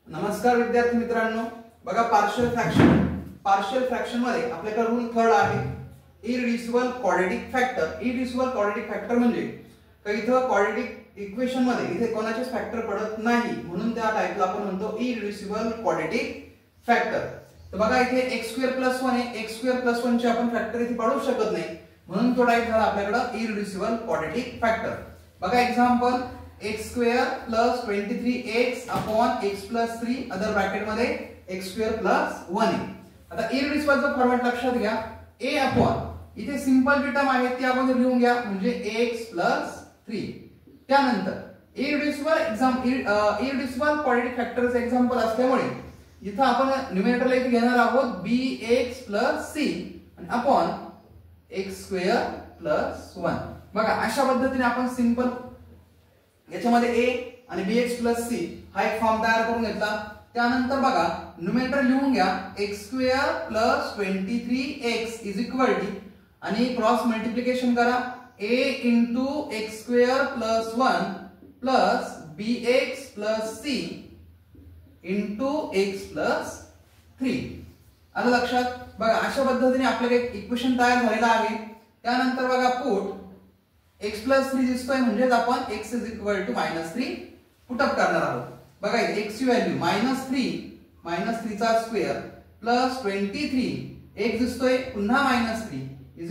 नमस्कार विद्यार्थी मित्रांनो, बघा पार्शियल फ्रॅक्शन मध्ये आपल्याकडे रूल थर्ड आहे इररिड्युसिबल क्वाड्रॅटिक फॅक्टर. इररिड्युसिबल क्वाड्रॅटिक फॅक्टर म्हणजे इथं क्वाड्रॅटिक इक्वेशन मध्ये इथे कोणाचेच फॅक्टर पडत नाही, म्हणून त्या टाइपला आपण म्हणतो इररिड्युसिबल क्वाड्रॅटिक फॅक्टर. तर बघा इथे x² + 1 आहे, x² + 1 चे आपण फॅक्टर इथे पाडू शकत नाही, म्हणून तो टाइप झाला आपल्याकडे इररिड्युसिबल क्वाड्रॅटिक फॅक्टर. बघा example x² + 23x / x + 3 other bracket मध्ये x² + 1 आहे. आता इररिड्युसिबल चा फॉर्मॅट लक्षात घ्या, a इथे सिंपल जी टर्म आहे ती आपण लिहून घ्या म्हणजे x + 3. त्यानंतर इररिड्युसिबल क्वाड्रॅटिक फॅक्टरचे एक्झाम्पल असल्यामुळे इथं आपण न्यूमरेटरला इथे घेणार आहोत bx + c आणि अपॉन x² + 1. बघा अशा पद्धतीने आपण सिंपल याच्यामध्ये a आणि bx + c हा एक फॉर्म तयार करून घेतला. त्यानंतर बघा न्यूमरेटर लिहून घ्या x² + 23x = आणि क्रॉस मल्टिप्लिकेशन करा a * x² + 1 + bx + c * x + 3. आलं लक्षात. बघा अशा पद्धतीने आपल्याला एक इक्वेशन तयार झालेला आहे. त्यानंतर बघा पुट x + 3 दिसतोय म्हणजे आपण x = -3 पुट अप करणार आहोत. बघा x ची व्हॅल्यू -3 चा स्क्वेअर + 23 x दिसतोय पुन्हा -3 a *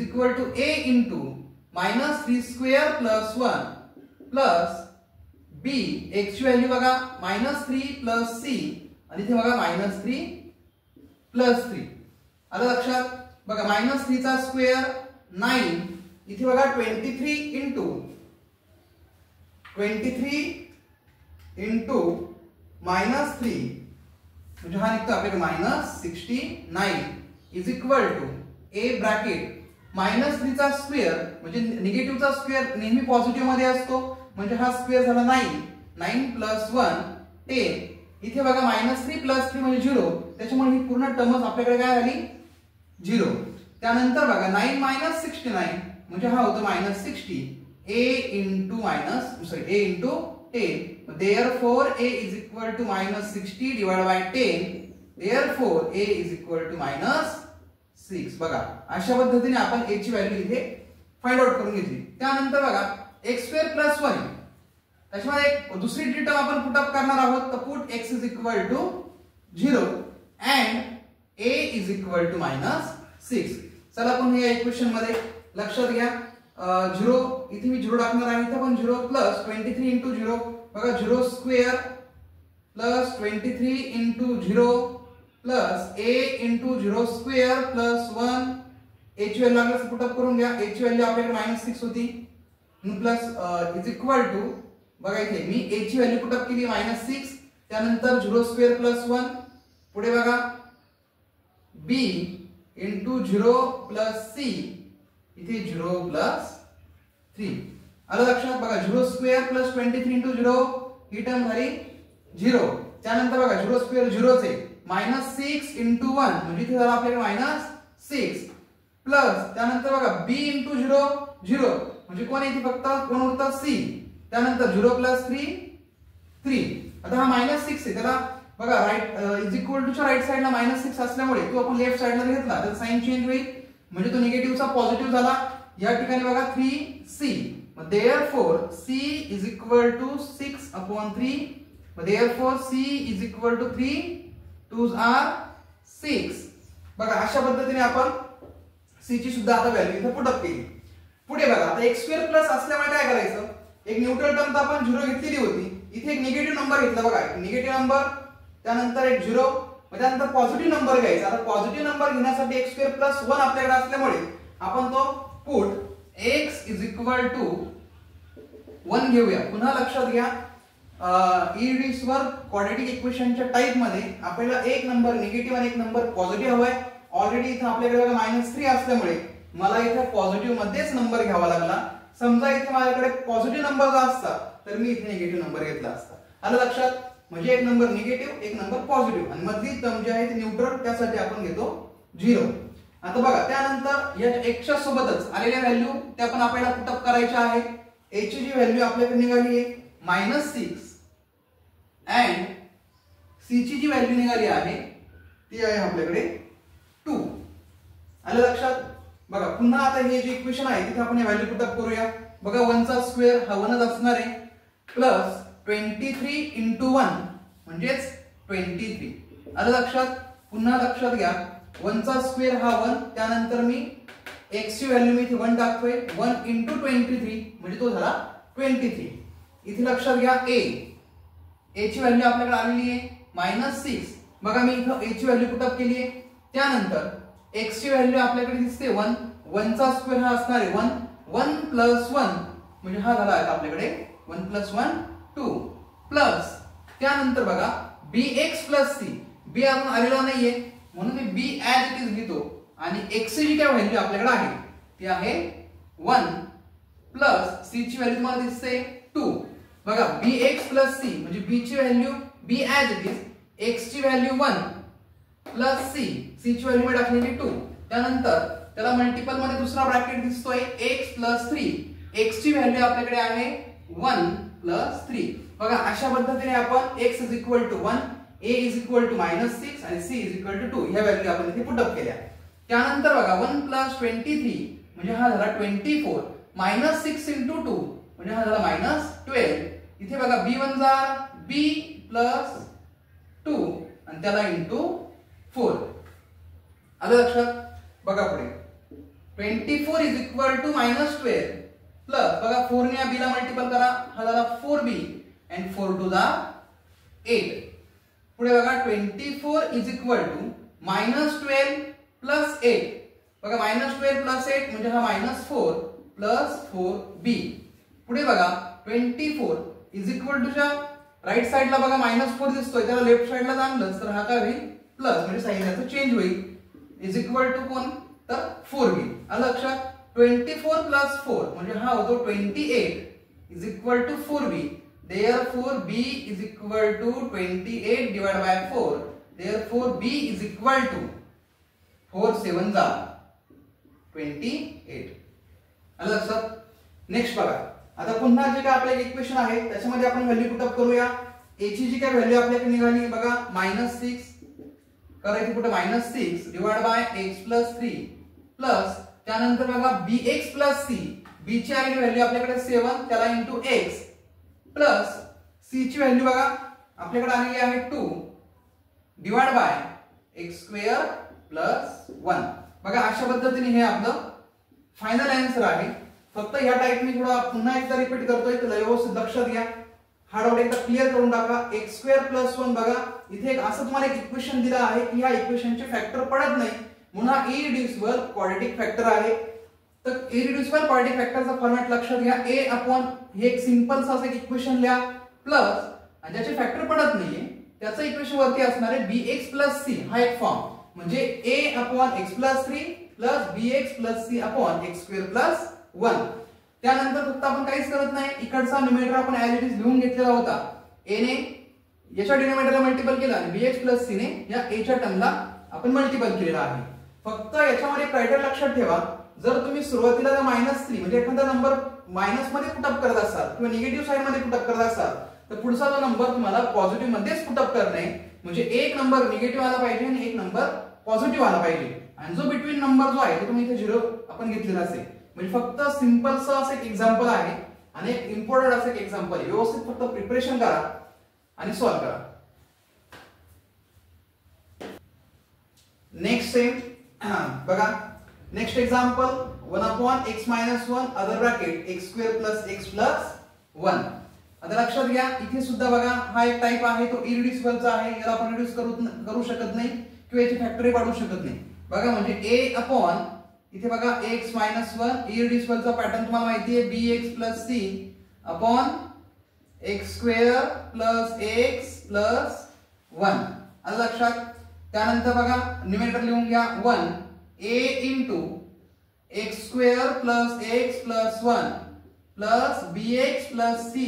-3² + 1 + b x ची व्हॅल्यू बघा -3 + c आणि इथे बघा -3 + 3. आलं लक्षात. बघा -3 चा स्क्वेअर 9 इथे बघा 23 * -3 म्हणजे हा निघतो आपल्याकडे -69 a ब्रॅकेट -3 चा स्क्वेअर म्हणजे निगेटिव्हचा स्क्वेअर नेहमी पॉझिटिव्ह मध्ये असतो, म्हणजे हा स्क्वेअर झाला 9 + 1 10. इथे बघा -3 + 3 म्हणजे 0, त्याच्यामुळे ही पूर्ण टर्मच आपल्याकडे काय झाली 0. त्यानंतर बघा 9 - 69 म्हणजे हा होतो -60 a * 10. Therefore a = -60 / 10. Therefore a = -6. बघा अशा पद्धतीने आपण a ची व्हॅल्यू इथे फाइंड आउट करून घेतली. त्यानंतर बघा x² + 1 त्याच्यामध्ये एक दुसरी टर्म आपण पुट अप करणार आहोत. तर पुट x = 0 and a = -6. चला आपण या इक्वेशन मध्ये लक्षात घ्या 0 इथे मी 0 टाकणार आहे, इथे पण 0 + 23 * 0 बघा 0² + 23 * 0 + a * 0² + 1 a ची व्हॅल्यू लागल्यास पुट अप करून घ्या. a ची व्हॅल्यू आपल्याकडे -6 होती प्लस इक्वल टू बघा इथे मी a ची व्हॅल्यू पुट अप केली -6. त्यानंतर 0² + 1 पुढे बघा b * 0 + c इथे 0 + 3. आलं लक्षात. बघा 0² + 23 * 0 ही टर्म झाली 0. त्यानंतर बघा 0² 0 चे -6 * 1 म्हणजे इथे झालं आपल्याकडे -6 प्लस त्यानंतर बघा b * 0 0 म्हणजे कोण इथे फक्त कोण उरतं c. त्यानंतर 0 + 3 आता हा -6 आहे, त्याला बघा च्या राईट साइडला -6 असल्यामुळे तो आपण लेफ्ट साइडला घेतला तर साइन चेंज होईल, म्हणजे तो निगेटिव्हचा पॉझिटिव्ह झाला. या ठिकाणी बघा 3c. Therefore c = 6/3. Therefore c = 3 2s are 6. बघा अशा पद्धतीने आपण c ची सुद्धा आता व्हॅल्यू इथे पुट अप केली. पुढे बघा आता x² + असल्यामुळे काय करायचं, एक न्यूट्रल टर्म तर आपण 0 घेतलेली होती, इथे एक निगेटिव्ह नंबर घेतला. बघा एक निगेटिव्ह नंबर त्यानंतर एक 0 त्यानंतर पॉझिटिव्ह नंबर घ्यायचा. आता पॉझिटिव्ह नंबर घेण्यासाठी x² + 1 आपल्याकडे असल्यामुळे आपण तो पुट x = 1 घेऊया. पुन्हा लक्षात घ्या इररिड्युसिबल क्वाड्रॅटिक इक्वेशनच्या टाइप मध्ये आपल्याला एक नंबर निगेटिव्ह आणि एक नंबर पॉझिटिव्ह हवाय. ऑलरेडी इथे आपल्याकडे बघा -3 असल्यामुळे मला इथे पॉझिटिव्ह मध्येच नंबर घ्यावा लागला. समजा इथे माझ्याकडे पॉझिटिव्ह नंबर जर असता तर मी इथे निगेटिव्ह नंबर घेतला असता. आलं लक्षात. म्हणजे एक नंबर निगेटिव्ह एक नंबर पॉझिटिव्ह आणि मधली टर्म जी आहे ती न्यूट्रल, त्यासाठी आपण घेतो 0. आता बघा त्यानंतर या x च्या सोबतच आलेल्या व्हॅल्यू त्या पण आपल्याला पुट अप करायच्या आहेत. a ची जी व्हॅल्यू आपल्याकडे निघाली आहे -6 and सी ची जी व्हॅल्यू निघाली आहे ती आहे आपल्याकडे 2. आलं लक्षात? बघा पुन्हा आता हे जे इक्वेशन आहे तिथे आपण व्हॅल्यू पुटअप करूया. बघा 1 चा स्क्वेअर हा 1च असणार आहे प्लस 23 into 1 म्हणजेच 23. आलं लक्षात? पुन्हा लक्षात घ्या 1 चा स्क्वेअर हा 1, त्यानंतर मी x ची व्हॅल्यू मी इथे 1 टाकतोय. 1 into 23 म्हणजे तो झाला 23. इथे लक्षात घ्या a ची व्हॅल्यू आपल्याकडे आलेली आहे -6. बघा मी इथे a ची व्हॅल्यू पुटअप केली आहे. त्यानंतर x ची व्हॅल्यू आपल्याकडे दिसते 1. 1 चा स्क्वेअर हा असणार आहे 1. 1 plus 1 म्हणजे हा झाला आहे आपल्याकडे 1 plus 1 2 प्लस त्यानंतर बघा bx plus c. b अजून आलेला नाहीये म्हणून मी b as it is लिहितो आणि x ची जी काय व्हॅल्यू आपल्याकडे आहे ती आहे 1 प्लस c ची व्हॅल्यू तुम्हाला दिसते 2. बघा bx plus c म्हणजे b ची value b as it is, x ची व्हॅल्यू 1 प्लस c ची व्हॅल्यू मी टाकलेली 2. त्यानंतर त्याला मल्टिपल मध्ये दुसरा ब्रॅकेट दिसतोय x plus 3. x ची व्हॅल्यू आपल्याकडे आहे 1 plus 3. बघा अशा पद्धतीने आपण x is equal to 1, a is equal to -6 आणि c is equal to 2 ह्या व्हॅल्यू आपण इथे पुट अप केल्या. त्यानंतर बघा 1 plus 23 म्हणजे हा झाला 24. -6 into 2 म्हणजे हा झाला -12. इथे बघा b1 जा b plus 2 आणि त्याला into 4. आलं लक्षात? बघा पुढे 24 is equal to -12 प्लस बघा 4 ने b ला मल्टिपल करा हा झाला 4b and 4 to the 8. पुढे बघा 24 is equal to -12 plus 8. बघा -12 plus 8 म्हणजे हा -4 plus 4b. पुढे बघा 24 is equal to च्या राईट साइडला बघा -4 दिसतोय त्याला लेफ्ट साइडला आणलं तर हा काय होईल प्लस म्हणजे साइन याचा चेंज होईल is equal to कोण तर 4b. आलं लक्षात? 24 plus 4 म्हणजे हा होतो 28 is equal to 4b. Therefore b is equal to 28 divided by 4. Therefore b is equal to 4 7 जा 28. आलं लक्षात? नेक्स्ट बघा आता पुन्हा जे काय आपले इक्वेशन आहे त्याच्यामध्ये आपण व्हॅल्यू पुट अप करूया. a ची जी काय व्हॅल्यू आपल्याकडे निघाली बघा -6 करायची कुठे -6 divide by x plus 3 plus त्यानंतर बघा bx plus c. b ची आलेली व्हॅल्यू आपल्याकडे 7 त्याला इंटू x प्लस c ची व्हॅल्यू बघा आपल्याकडे आलेली आहे 2 divide by x square plus 1. बघा अशा पद्धतीने हे आपलं फायनल आन्सर आहे. फक्त ह्या टाइप मी थोडा पुन्हा एकदा रिपीट करतोय तर व्यवस्थित लक्षात घ्या. हा डाऊट एकदा क्लिअर करून टाका. x स्क्वेअर प्लस 1 बघा इथे एक असं तुम्हाला एक इक्वेशन दिलं आहे की ह्या इक्वेशनचे फॅक्टर पडत नाही म्हणून हा इरिड्युसिबल क्वाड्रॅटिक फॅक्टर आहे. तर इरिड्युसिबल क्वाड्रॅटिक फॅक्टरचा फॉर्मॅट लक्षात घ्या. a अपॉन हे एक सिंपल सा असं इक्वेशन लिहा प्लस आणि ज्याचे फॅक्टर पडत नाहीये त्याचं इक्वेशन वरती असणार आहे bx plus c हा एक फॉर्म म्हणजे a upon x plus 3 plus bx plus c upon x square plus 1. त्यानंतर फक्त आपण काहीच करत नाही इकडचा न्यूमरेटर आपण ऍज इट इज लिहून घेतलेला होता. a ने याच्या डिनोमिनेटरला मल्टिपल केला आणि bx plus c ने या a च्या टर्मला आपण मल्टिपल केलेला आहे. फक्त याच्यामध्ये क्रायटेरिया लक्षात ठेवा जर तुम्ही सुरुवातीला जर -3 म्हणजे एखादा नंबर मायनस मध्ये पुट अप करत असाल किंवा निगेटिव्ह साइड मध्ये पुट अप करत असाल तर पुढचा जो नंबर तुम्हाला पॉझिटिव्ह मध्येच पुट अप करणे म्हणजे एक नंबर निगेटिव्ह आला पाहिजे आणि एक नंबर पॉझिटिव्ह आला पाहिजे आणि जो बिटवीन नंबर जो आहे तो तुम्ही इथे 0 आपण घेतलेला असेल. म्हणजे फक्त सिंपल सा असं एक एक्झाम्पल आहे आणि एक इम्पॉर्टंट असं एक एक्झाम्पल आहे. व्यवस्थित फक्त प्रिपरेशन करा आणि सॉल्व करा. नेक्स्ट सेम बघा next example 1 upon x minus 1 other bracket x square plus x plus 1. आता लक्षात घ्या इथे सुद्धा बघा हा एक टाइप आहे तो इरिड्युसिबलचा आहे. याला आपण रिड्यूस करू शकत नाही किंवा याची फॅक्टरी काढू शकत नाही. बघा म्हणजे a अपॉन इथे बघा x minus 1 इरिड्युसिबलचा पॅटर्न तुम्हाला माहिती आहे bx plus c upon x square plus x plus 1. आलं लक्षात? त्यानंतर बघा न्यूमरेटर लिहून घ्या 1 a into x square plus x plus 1 plus bx plus c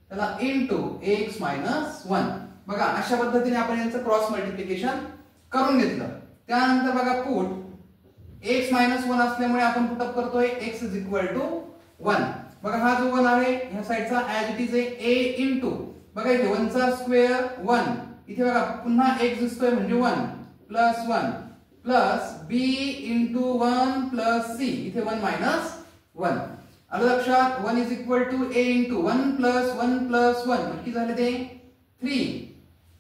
त्याला इंटू x मायनस 1. बघा अशा पद्धतीने आपण यांचं क्रॉस मल्टिप्लिकेशन करून घेतलं. त्यानंतर बघा पुट x मायनस 1 असल्यामुळे आपण पुट अप करतोय x इज इक्वल टू 1. बघा हा जो 1 आहे ह्या साइडचा as it is a into बघा इथे 1 चा स्क्वेअर 1 इथे बघा पुन्हा x दिसतोय म्हणजे 1 plus 1 plus b into 1 plus c, इथे 1 मायनस 1. आलं लक्षात. 1 is equal to a into 1 plus 1 plus 1 किती झाले ते 3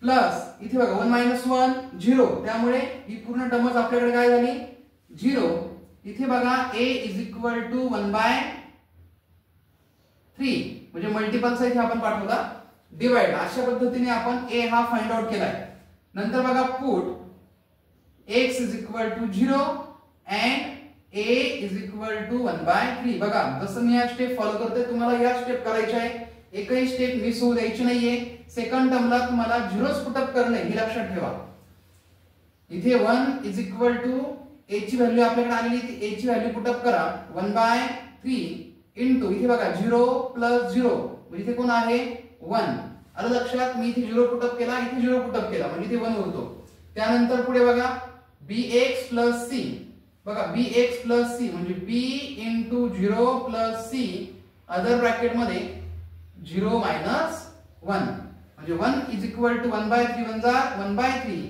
प्लस इथे बघा 1 मायनस 1 0, त्यामुळे ही पूर्ण टर्मच आपल्याकडे काय झाली 0. इथे बघा a is equal to 1 by 3 म्हणजे मल्टिपलचा इथे आपण पाठवला डिवाइड. अशा पद्धतीने आपण a हा फाइंड आउट केलाय. नंतर बघा put x is equal to 0 and a is equal to 1 by 3. बघा जसं मी या स्टेप फॉलो करतोय तुम्हाला या स्टेप करायच्या आहे. एकही स्टेप मिस होऊ द्यायची नाहीये. सेकंड टर्मला तुम्हाला झिरोज पुटअप करणे हे लक्षात ठेवा. इथे 1 इज इक्वल टू a ची व्हॅल्यू आपल्याकडे आलेली ती a ची व्हॅल्यू पुटअप करा 1 बाय 3 इंटू इथे बघा 0 प्लस 0 म्हणजे इथे कोण आहे 1. आलं लक्षात. मी इथे 0 पुटअप केला, इथे 0 पुटअप केला म्हणजे इथे 1 उरतो. त्यानंतर पुढे बघा bx प्लस c. बघा bx प्लस c म्हणजे b into 0 plus c other bracket मध्ये 0 मायनस 1 म्हणजे 1 इज इक्वल टू 1 बाय 3 1 जा 1 by 3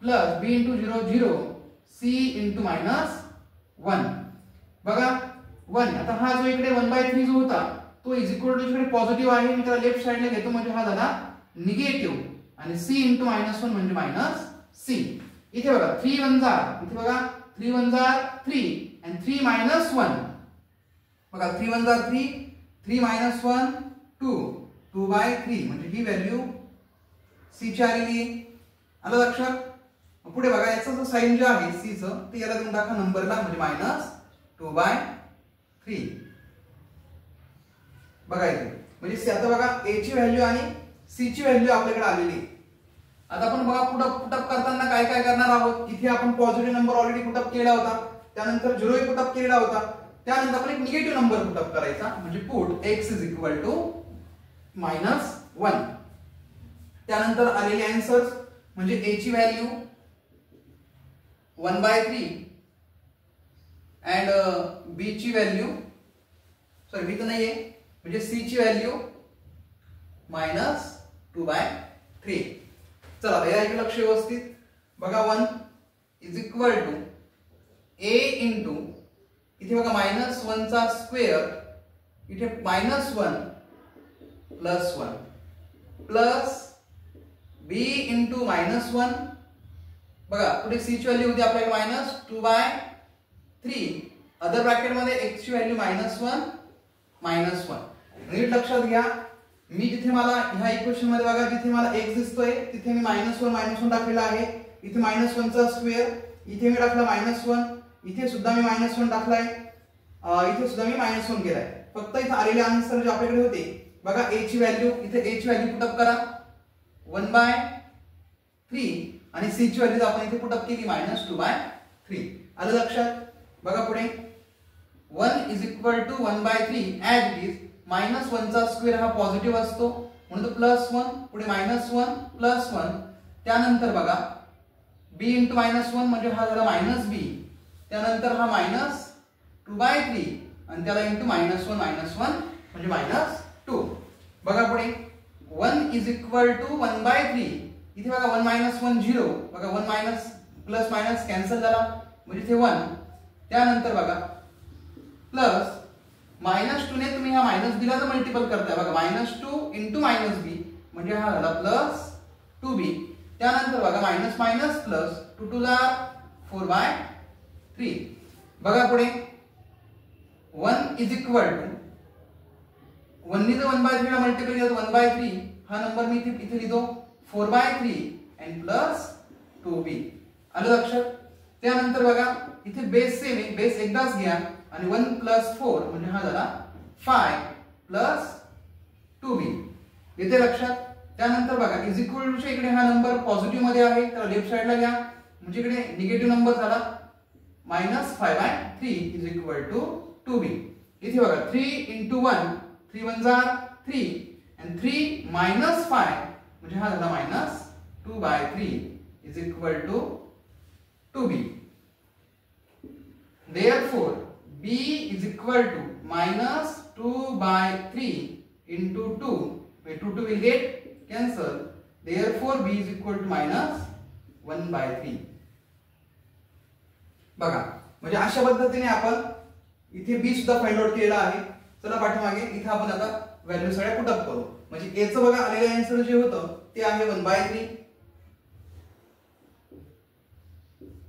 plus b into 0 0 c into minus 1. बघा 1 आता हा जो इकडे 1 बाय 3 जो होता तो इज इक्वल टू इकडे पॉझिटिव्ह आहे, मी त्याला लेफ्ट साइडला घेतो म्हणजे हा झाला निगेटिव्ह आणि c इंटू मायनस 1 म्हणजे मायनस c. इथे बघा 3 1 जा इथे बघा 3 1 जा 3 and 3 minus 1. बघा 3 1 जा 3 3 minus 1 2 2 by 3 म्हणजे ही व्हॅल्यू c ची आलेली. आलं लक्षात. पुढे बघा याचं जो साइन जे आहे c चं ते याला देऊन टाका नंबरला म्हणजे मायनस 2 by 3. बघा इथे म्हणजे आता बघा a ची व्हॅल्यू आणि c ची व्हॅल्यू आपल्याकडे आलेली. आता आपण बघा पुटअप करताना काय काय करणार आहोत. इथे आपण पॉझिटिव्ह नंबर ऑलरेडी पुटअप केला होता, त्यानंतर 0 ही पुटअप केला होता, त्यानंतर आपण एक निगेटिव्ह नंबर पुटअप करायचा म्हणजे put x is equal to minus 1. त्यानंतर आलेले आन्सर्स म्हणजे a ची व्हॅल्यू 1 बाय 3 अँड b ची व्हॅल्यू सॉरी b तर नाहीये म्हणजे c ची व्हॅल्यू मायनस 2 बाय 3. चला या इकडे लक्ष व्यवस्थित बघा 1 is equal to a into इथे बघा मायनस 1 चा स्क्वेअर इथे minus 1 plus 1 plus b into minus 1. बघा पुढे c ची व्हॅल्यू होती आपल्याकडे मायनस 2 बाय 3 अदर ब्रॅकेट मध्ये x ची व्हॅल्यू मायनस 1 मायनस 1. नीट लक्षात घ्या मी जिथे मला ह्या इक्वेशन मध्ये बघा जिथे मला x दिसतोय तिथे मी मायनस 1 टाकलेला आहे. इथे मायनस 1 चा स्क्वेअर इथे मी टाकला मायनस 1, इथे सुद्धा मी मायनस 1 टाकलाय, इथे सुद्धा मी मायनस 1 केलाय. फक्त इथे आलेले आन्सर जे आपल्याकडे होते बघा a ची व्हॅल्यू इथे a ची व्हॅल्यू पुटअप करा 1 बाय 3 आणि c ची व्हॅल्यू आपण इथे पुटअप केली मायनस 2 बाय 3. आलं लक्षात. बघा पुढे 1 is equal to 1 by 3 as it is minus 1 चा स्क्वेअर हा पॉझिटिव्ह असतो म्हणून तो प्लस 1 पुढे मायनस 1 प्लस 1. त्यानंतर बघा b इंटू मायनस 1 म्हणजे हा झाला मायनस b, त्यानंतर हा मायनस 2 बाय 3 आणि त्याला इंटू मायनस 1 म्हणजे मायनस 2. बघा पुढे 1 इज इक्वल टू 1 बाय 3 इथे बघा 1 मायनस 1 0 बघा 1 मायनस प्लस मायनस कॅन्सल झाला म्हणजे इथे 1. त्यानंतर बघा प्लस मायनस 2 ने तुम्ही हा मायनस b ला जर मल्टिपल करताय बघा मायनस 2 इंटू मायनस b म्हणजे हा झाला प्लस 2b. त्यानंतर बघा मायनस मायनस प्लस 2 2 जा 4 बाय 3. बघा पुढे 1 इज इक्वल टू 1 ने जर 1 बाय 3 ला मल्टिपल केलं तर 1 बाय 3 हा नंबर मी इथे लिहितो 4 बाय 3 अँड प्लस 2b. आलं लक्षात. त्यानंतर बघा इथे बेस सेम आहे, बेस एकदाच घ्या आणि 1 प्लस 4 म्हणजे हा झाला 5 प्लस 2b. येते लक्षात. त्यानंतर बघा इज इक्वल टू इकडे हा नंबर पॉझिटिव्ह मध्ये आहे तर लेफ्ट साइडला घ्या म्हणजे इकडे निगेटिव्ह नंबर झाला minus 5 by 3 is equal to 2b. इथे बघा 3 इंटू 1 3 1 जा 3 and 3 minus 5 म्हणजे हा झाला minus 2 by 3 is equal to 2b. Therefore b is equal to minus 2 by 3 into 2 where 2 will get cancelled therefore b is equal to -1/3. बघा म्हणजे अशा पद्धतीने आपण इथे b सुद्धा फाइंड आउट केलेला आहे. चला पाठीमागे इथे आपण आता व्हॅल्यू सगळ्या पुट अप करू. म्हणजे a चं बघा आलेलं आन्सर जे होतं ते आहे 1/3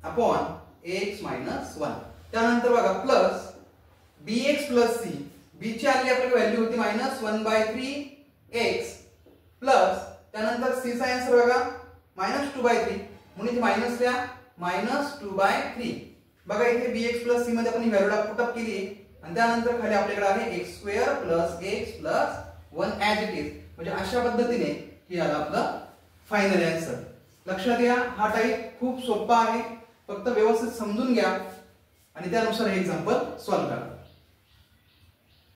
अपॉन ax - 1. त्यानंतर बघा प्लस bx + c. b ची आलेली आपल्याला व्हॅल्यू होती -1/3x प्लस त्यानंतर c चा आन्सर बघा -2/3 म्हणून इथे मायनस लिहा -2/3. बघा इथे bx + c मध्ये आपण ही व्हॅल्यू पुट अप केली आणि त्यानंतर खाली आपल्याकडे आहे x² + x + 1 as it is. म्हणजे अशा पद्धतीने हे आलं आपलं फायनल आन्सर. लक्षात घ्या हा टाइप खूप सोपा आहे. फक्त व्यवस्थित समजून घ्या आणि त्यानुसार हे एक्झाम्पल सॉल्व्ह करा.